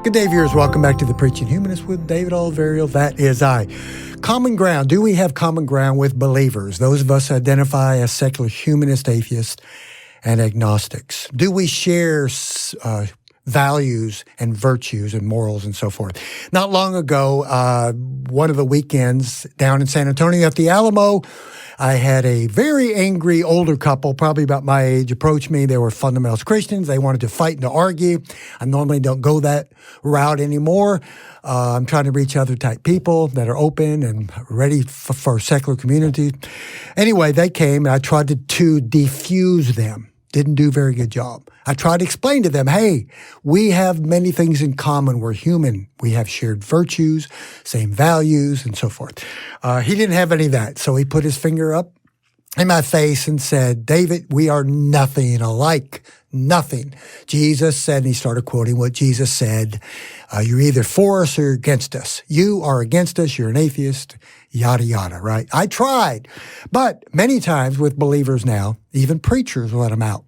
Good day, viewers. Welcome back to the Preaching Humanist with David Oliverio. That is I. Common ground. Do we have common ground with believers? Those of us who identify as secular humanists, atheists, and agnostics. Do we share values and virtues and morals and so forth? Not long ago, one of the weekends down in San Antonio at the Alamo, I had a very angry older couple, probably about my age, approach me. They were fundamentalist Christians. They wanted to fight and to argue. I normally don't go that route anymore. I'm trying to reach other type people that are open and ready for secular community. Anyway, they came and I tried to defuse them. Didn't do a very good job. I tried to explain to them, hey, we have many things in common. We're human. We have shared virtues, same values, and so forth. He didn't have any of that. So he put his finger up in my face and said, David, we are nothing alike. Nothing. Jesus said, and he started quoting what Jesus said, you're either for us or against us. You are against us. You're an atheist, yada, yada, right? I tried. But many times with believers now, even preachers will let them out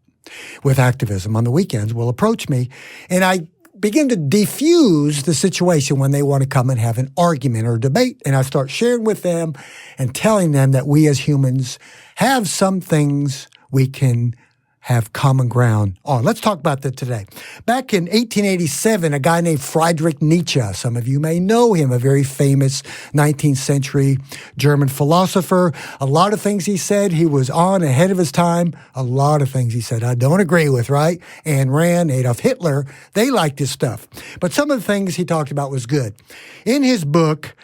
with activism on the weekends will approach me, and I begin to defuse the situation when they want to come and have an argument or debate, and I start sharing with them and telling them that we as humans have some things we can have common ground on. Let's talk about that today. Back in 1887, a guy named Friedrich Nietzsche, some of you may know him, a very famous 19th century German philosopher. A lot of things he said, he was on ahead of his time. A lot of things he said I don't agree with, right? Ayn Rand, Adolf Hitler, they liked his stuff. But some of the things he talked about was good. In his book,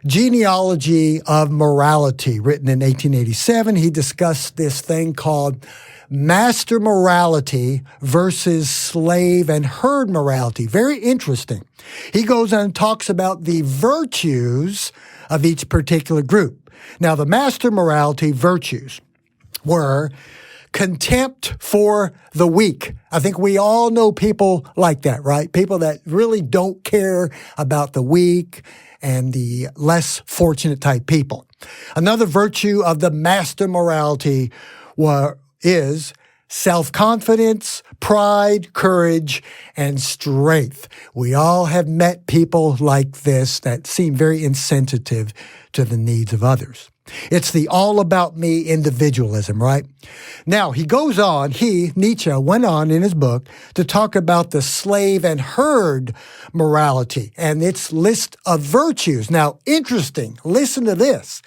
Genealogy of Morality, written in 1887, he discussed this thing called master morality versus slave and herd morality. Very interesting. He goes on and talks about the virtues of each particular group. Now, the master morality virtues were contempt for the weak. I think we all know people like that, right? People that really don't care about the weak and the less fortunate type people. Another virtue of the master morality is self-confidence, pride, courage, and strength. We all have met people like this that seem very insensitive to the needs of others. It's the all about me individualism, right? Now, he goes on, Nietzsche, went on in his book to talk about the slave and herd morality and its list of virtues. Now, interesting, listen to this.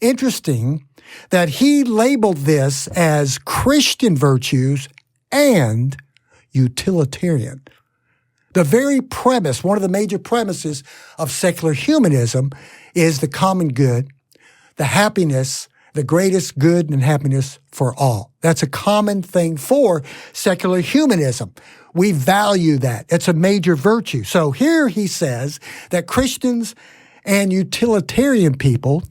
Interesting that he labeled this as Christian virtues and utilitarian. The very premise, one of the major premises of secular humanism is the common good, the happiness, the greatest good and happiness for all. That's a common thing for secular humanism. We value that. It's a major virtue. So here he says that Christians and utilitarian people,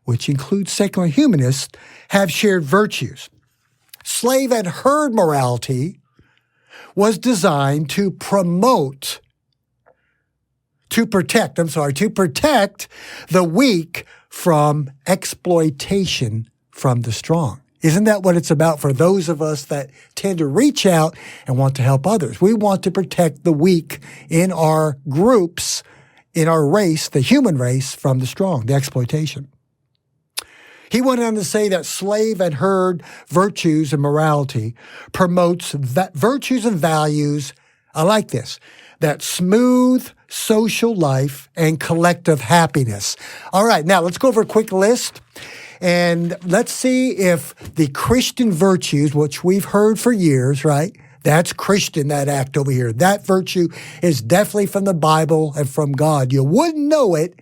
which includes secular humanists, have shared virtues. Slave and herd morality was designed to protect the weak from exploitation from the strong. Isn't that what it's about for those of us that tend to reach out and want to help others? We want to protect the weak in our groups, in our race, the human race, from the strong, the exploitation. He went on to say that slave and herd virtues and morality promotes virtues and values, I like this, that smooth social life and collective happiness. All right, now let's go over a quick list and let's see if the Christian virtues, which we've heard for years, right? That's Christian, that act over here. That virtue is definitely from the Bible and from God. You wouldn't know it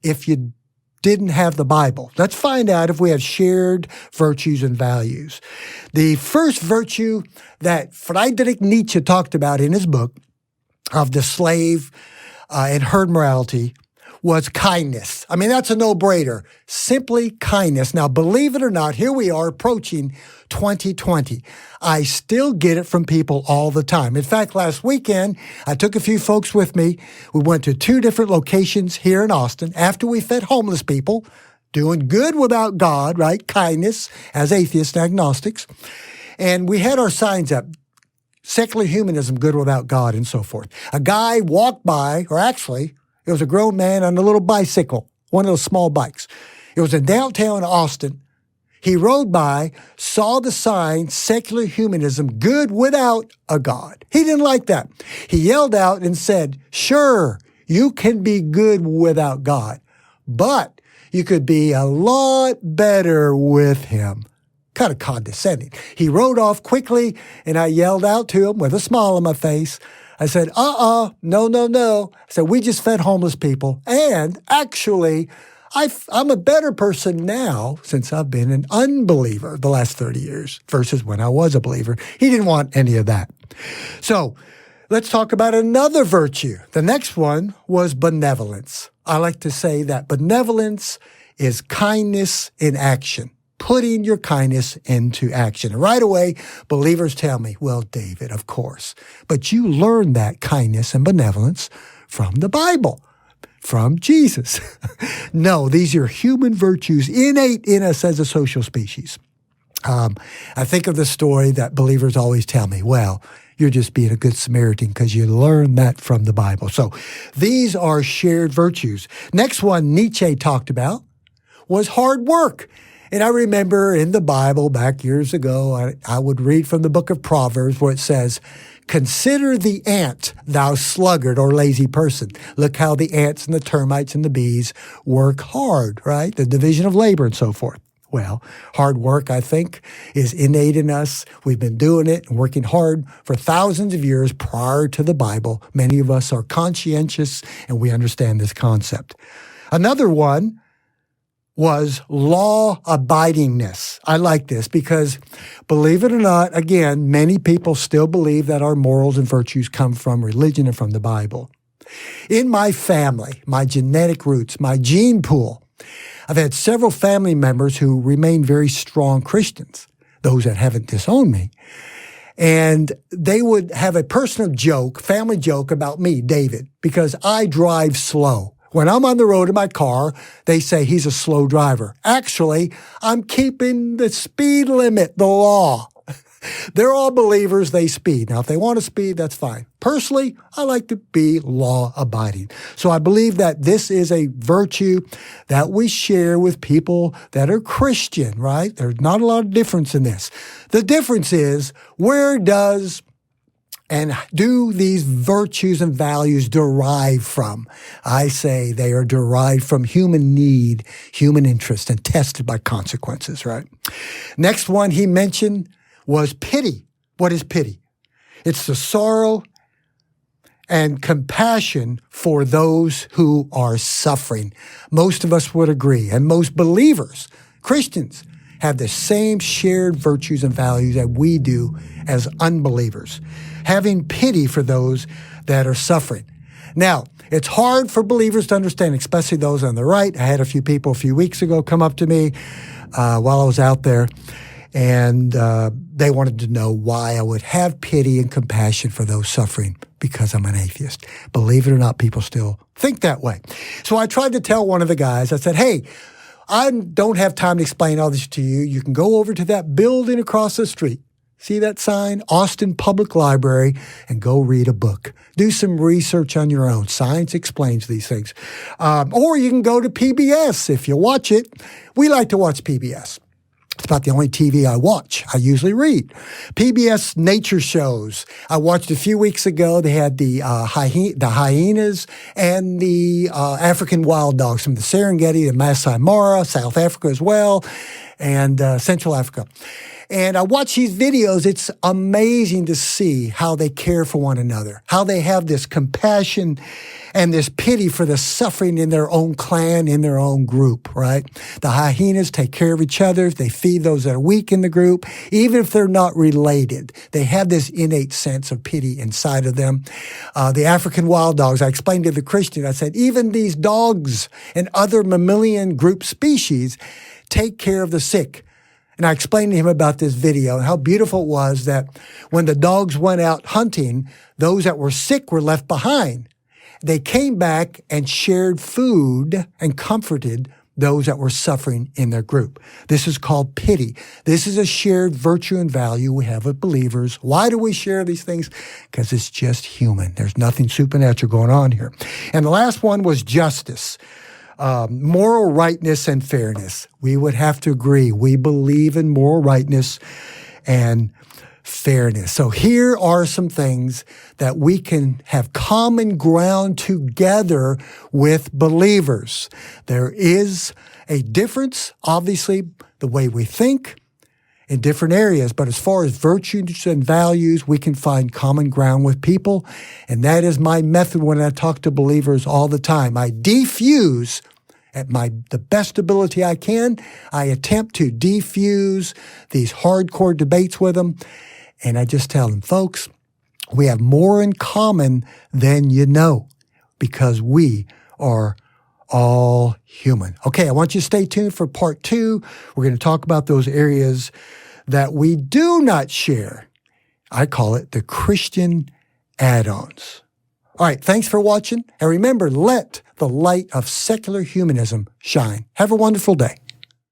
if you didn't have the Bible. Let's find out if we have shared virtues and values. The first virtue that Friedrich Nietzsche talked about in his book of the slave and herd morality was kindness. I mean, that's a no-brainer. Simply kindness. Now, believe it or not, here we are approaching 2020. I still get it from people all the time. In fact, last weekend, I took a few folks with me. We went to 2 different locations here in Austin after we fed homeless people, doing good without God, right? Kindness as atheists and agnostics. And we had our signs up. secular humanism, good without God, and so forth. A guy walked by, or actually, it was a grown man on a little bicycle, one of those small bikes. It was in downtown Austin. He rode by, saw the sign, secular humanism, good without a God. He didn't like that. He yelled out and said, sure, you can be good without God, but you could be a lot better with him. Kind of condescending. He rode off quickly, and I yelled out to him with a smile on my face. I said, no. I said, we just fed homeless people, and actually, I'm a better person now since I've been an unbeliever the last 30 years versus when I was a believer. He didn't want any of that. So let's talk about another virtue. The next one was benevolence. I like to say that benevolence is kindness in action, putting your kindness into action. And right away, believers tell me, well, David, of course, but you learned that kindness and benevolence from the Bible. From Jesus. No, these are human virtues innate in us as a social species. I think of the story that believers always tell me, well, you're just being a good Samaritan because you learned that from the Bible. So these are shared virtues. Next one Nietzsche talked about was hard work. And I remember in the Bible back years ago, I would read from the book of Proverbs where it says, consider the ant, thou sluggard or lazy person. Look how the ants and the termites and the bees work hard, right? The division of labor and so forth. Well, hard work, I think, is innate in us. We've been doing it and working hard for thousands of years prior to the Bible. Many of us are conscientious and we understand this concept. Another one was law-abidingness. I like this because, believe it or not, again, many people still believe that our morals and virtues come from religion and from the Bible. In my family, my genetic roots, my gene pool, I've had several family members who remain very strong Christians, those that haven't disowned me. And they would have a personal joke, family joke about me, David, because I drive slow. When I'm on the road in my car, they say he's a slow driver. Actually, I'm keeping the speed limit, the law. They're all believers, they speed. Now, if they want to speed, that's fine. Personally, I like to be law-abiding. So I believe that this is a virtue that we share with people that are Christian, right? There's not a lot of difference in this. The difference is, where does and do these virtues and values derive from? I say they are derived from human need, human interest, and tested by consequences, right? Next one he mentioned was pity. What is pity? It's the sorrow and compassion for those who are suffering. Most of us would agree, and most believers, Christians, have the same shared virtues and values that we do as unbelievers, having pity for those that are suffering. Now, it's hard for believers to understand, especially those on the right. I had a few people a few weeks ago come up to me while I was out there, and they wanted to know why I would have pity and compassion for those suffering because I'm an atheist. Believe it or not, people still think that way. So I tried to tell one of the guys, I said, hey, I don't have time to explain all this to you. You can go over to that building across the street. See that sign? Austin Public Library, and go read a book. Do some research on your own. Science explains these things. Or you can go to PBS if you watch it. We like to watch PBS. It's about the only TV I watch. I usually read. PBS nature shows. I watched a few weeks ago. They had the hyenas and the African wild dogs from the Serengeti, the Masai Mara, South Africa as well, and Central Africa. And I watch these videos. It's amazing to see how they care for one another, how they have this compassion and this pity for the suffering in their own clan, in their own group, right? The hyenas take care of each other. They feed those that are weak in the group, even if they're not related. They have this innate sense of pity inside of them. The African wild dogs, I explained to the Christian, I said, even these dogs and other mammalian group species take care of the sick. And I explained to him about this video and how beautiful it was that when the dogs went out hunting, those that were sick were left behind. They came back and shared food and comforted those that were suffering in their group. This is called pity. This is a shared virtue and value we have with believers. Why do we share these things? Because it's just human. There's nothing supernatural going on here. And the last one was justice. Moral rightness and fairness. We would have to agree. We believe in moral rightness and fairness. So here are some things that we can have common ground together with believers. There is a difference, obviously, the way we think in different areas, but as far as virtues and values, we can find common ground with people. And that is my method when I talk to believers all the time. I defuse at the best ability I can. I attempt to defuse these hardcore debates with them. And I just tell them, folks, we have more in common than you know because we are all human. Okay, I want you to stay tuned for part 2. We're going to talk about those areas that we do not share. I call it the Christian add-ons. All right, thanks for watching. And remember, let the light of secular humanism shine. Have a wonderful day.